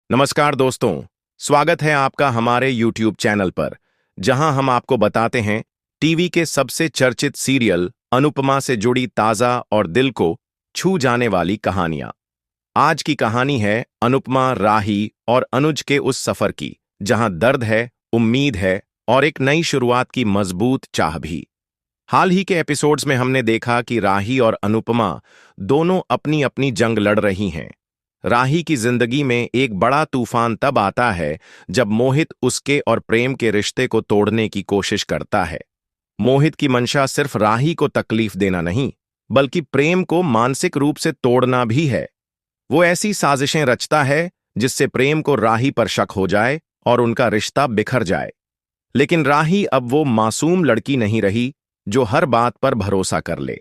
नमस्कार दोस्तों, स्वागत है आपका हमारे YouTube चैनल पर, जहां हम आपको बताते हैं टीवी के सबसे चर्चित सीरियल अनुपमा से जुड़ी ताज़ा और दिल को छू जाने वाली कहानियां। आज की कहानी है अनुपमा, राही और अनुज के उस सफर की, जहां दर्द है, उम्मीद है और एक नई शुरुआत की मजबूत चाह भी। हाल ही के एपिसोड्स में हमने देखा कि राही और अनुपमा दोनों अपनी अपनी जंग लड़ रही हैं। राही की जिंदगी में एक बड़ा तूफान तब आता है जब मोहित उसके और प्रेम के रिश्ते को तोड़ने की कोशिश करता है। मोहित की मंशा सिर्फ राही को तकलीफ देना नहीं, बल्कि प्रेम को मानसिक रूप से तोड़ना भी है। वो ऐसी साजिशें रचता है जिससे प्रेम को राही पर शक हो जाए और उनका रिश्ता बिखर जाए। लेकिन राही अब वो मासूम लड़की नहीं रही जो हर बात पर भरोसा कर ले।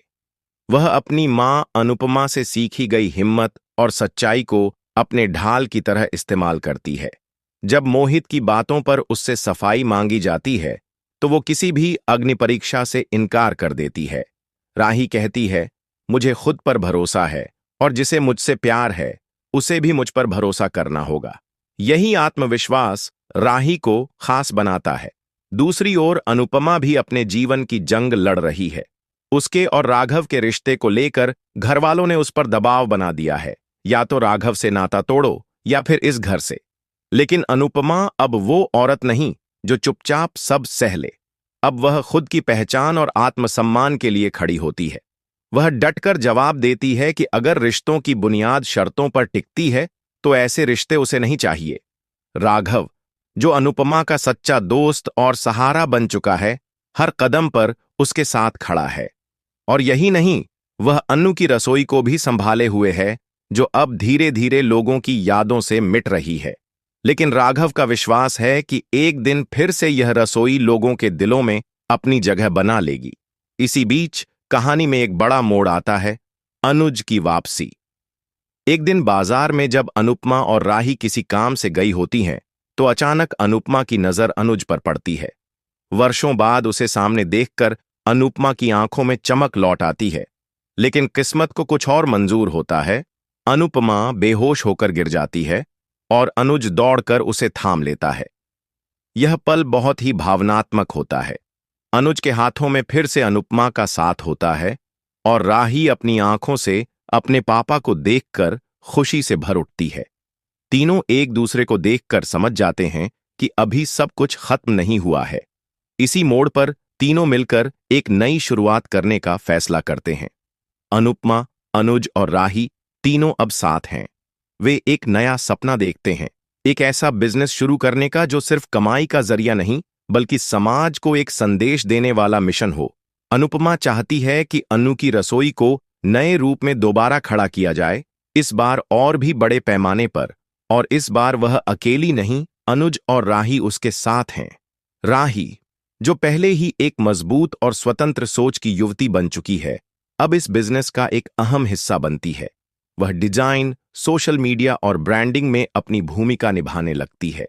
वह अपनी मां अनुपमा से सीखी गई हिम्मत और सच्चाई को अपने ढाल की तरह इस्तेमाल करती है। जब मोहित की बातों पर उससे सफाई मांगी जाती है, तो वो किसी भी अग्नि परीक्षा से इनकार कर देती है। राही कहती है, मुझे खुद पर भरोसा है और जिसे मुझसे प्यार है, उसे भी मुझ पर भरोसा करना होगा। यही आत्मविश्वास राही को खास बनाता है। दूसरी ओर अनुपमा भी अपने जीवन की जंग लड़ रही है। उसके और राघव के रिश्ते को लेकर घरवालों ने उस पर दबाव बना दिया है, या तो राघव से नाता तोड़ो या फिर इस घर से। लेकिन अनुपमा अब वो औरत नहीं जो चुपचाप सब सह ले। अब वह खुद की पहचान और आत्मसम्मान के लिए खड़ी होती है। वह डटकर जवाब देती है कि अगर रिश्तों की बुनियाद शर्तों पर टिकती है, तो ऐसे रिश्ते उसे नहीं चाहिए। राघव, जो अनुपमा का सच्चा दोस्त और सहारा बन चुका है, हर कदम पर उसके साथ खड़ा है। और यही नहीं, वह अन्नू की रसोई को भी संभाले हुए है, जो अब धीरे धीरे लोगों की यादों से मिट रही है। लेकिन राघव का विश्वास है कि एक दिन फिर से यह रसोई लोगों के दिलों में अपनी जगह बना लेगी। इसी बीच कहानी में एक बड़ा मोड़ आता है, अनुज की वापसी। एक दिन बाजार में जब अनुपमा और राही किसी काम से गई होती हैं, तो अचानक अनुपमा की नजर अनुज पर पड़ती है। वर्षों बाद उसे सामने देखकर अनुपमा की आंखों में चमक लौट आती है। लेकिन किस्मत को कुछ और मंजूर होता है। अनुपमा बेहोश होकर गिर जाती है और अनुज दौड़कर उसे थाम लेता है। यह पल बहुत ही भावनात्मक होता है। अनुज के हाथों में फिर से अनुपमा का साथ होता है और राही अपनी आंखों से अपने पापा को देखकर खुशी से भर उठती है। तीनों एक दूसरे को देखकर समझ जाते हैं कि अभी सब कुछ खत्म नहीं हुआ है। इसी मोड़ पर तीनों मिलकर एक नई शुरुआत करने का फैसला करते हैं। अनुपमा, अनुज और राही तीनों अब साथ हैं। वे एक नया सपना देखते हैं, एक ऐसा बिजनेस शुरू करने का जो सिर्फ कमाई का जरिया नहीं, बल्कि समाज को एक संदेश देने वाला मिशन हो। अनुपमा चाहती है कि अन्नू की रसोई को नए रूप में दोबारा खड़ा किया जाए, इस बार और भी बड़े पैमाने पर। और इस बार वह अकेली नहीं, अनुज और राही उसके साथ हैं। राही, जो पहले ही एक मजबूत और स्वतंत्र सोच की युवती बन चुकी है, अब इस बिजनेस का एक अहम हिस्सा बनती है। वह डिजाइन, सोशल मीडिया और ब्रांडिंग में अपनी भूमिका निभाने लगती है।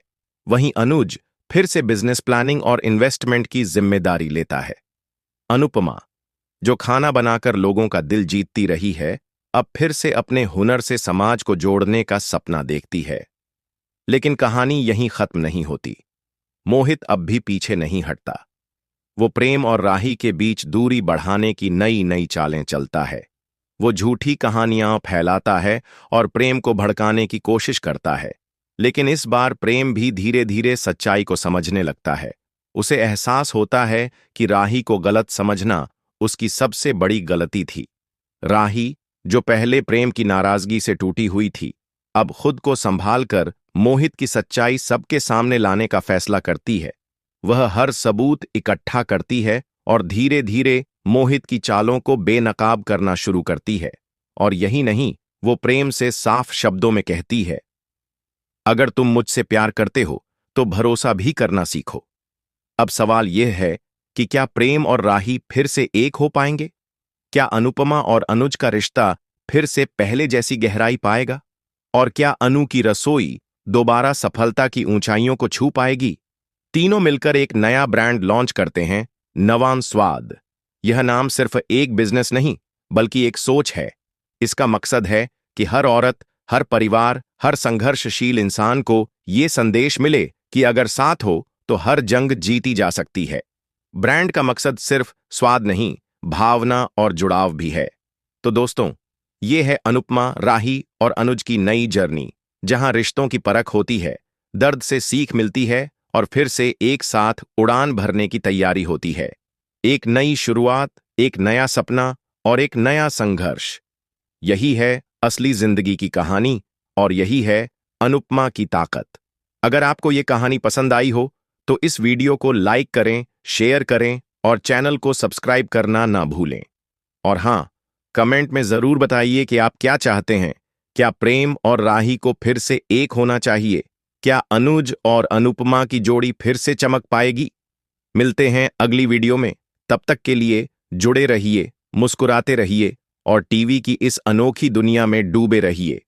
वहीं अनुज फिर से बिजनेस प्लानिंग और इन्वेस्टमेंट की जिम्मेदारी लेता है। अनुपमा, जो खाना बनाकर लोगों का दिल जीतती रही है, अब फिर से अपने हुनर से समाज को जोड़ने का सपना देखती है। लेकिन कहानी यहीं खत्म नहीं होती। मोहित अब भी पीछे नहीं हटता। वो प्रेम और राही के बीच दूरी बढ़ाने की नई नई चालें चलता है। वो झूठी कहानियां फैलाता है और प्रेम को भड़काने की कोशिश करता है। लेकिन इस बार प्रेम भी धीरे धीरे सच्चाई को समझने लगता है। उसे एहसास होता है कि राही को गलत समझना उसकी सबसे बड़ी गलती थी। राही, जो पहले प्रेम की नाराजगी से टूटी हुई थी, अब खुद को संभालकर मोहित की सच्चाई सबके सामने लाने का फैसला करती है। वह हर सबूत इकट्ठा करती है और धीरे धीरे मोहित की चालों को बेनकाब करना शुरू करती है। और यही नहीं, वो प्रेम से साफ शब्दों में कहती है, अगर तुम मुझसे प्यार करते हो तो भरोसा भी करना सीखो। अब सवाल यह है कि क्या प्रेम और राही फिर से एक हो पाएंगे? क्या अनुपमा और अनुज का रिश्ता फिर से पहले जैसी गहराई पाएगा? और क्या अनु की रसोई दोबारा सफलता की ऊंचाइयों को छू पाएगी? तीनों मिलकर एक नया ब्रांड लॉन्च करते हैं, नवान स्वाद। यह नाम सिर्फ एक बिजनेस नहीं, बल्कि एक सोच है। इसका मकसद है कि हर औरत, हर परिवार, हर संघर्षशील इंसान को ये संदेश मिले कि अगर साथ हो तो हर जंग जीती जा सकती है। ब्रांड का मकसद सिर्फ स्वाद नहीं, भावना और जुड़ाव भी है। तो दोस्तों, ये है अनुपमा, राही और अनुज की नई जर्नी, जहां रिश्तों की परख होती है, दर्द से सीख मिलती है और फिर से एक साथ उड़ान भरने की तैयारी होती है। एक नई शुरुआत, एक नया सपना और एक नया संघर्ष। यही है असली जिंदगी की कहानी और यही है अनुपमा की ताकत। अगर आपको ये कहानी पसंद आई हो तो इस वीडियो को लाइक करें, शेयर करें और चैनल को सब्सक्राइब करना ना भूलें। और हाँ, कमेंट में जरूर बताइए कि आप क्या चाहते हैं। क्या प्रेम और राही को फिर से एक होना चाहिए? क्या अनुज और अनुपमा की जोड़ी फिर से चमक पाएगी? मिलते हैं अगली वीडियो में। तब तक के लिए जुड़े रहिए, मुस्कुराते रहिए और टीवी की इस अनोखी दुनिया में डूबे रहिए।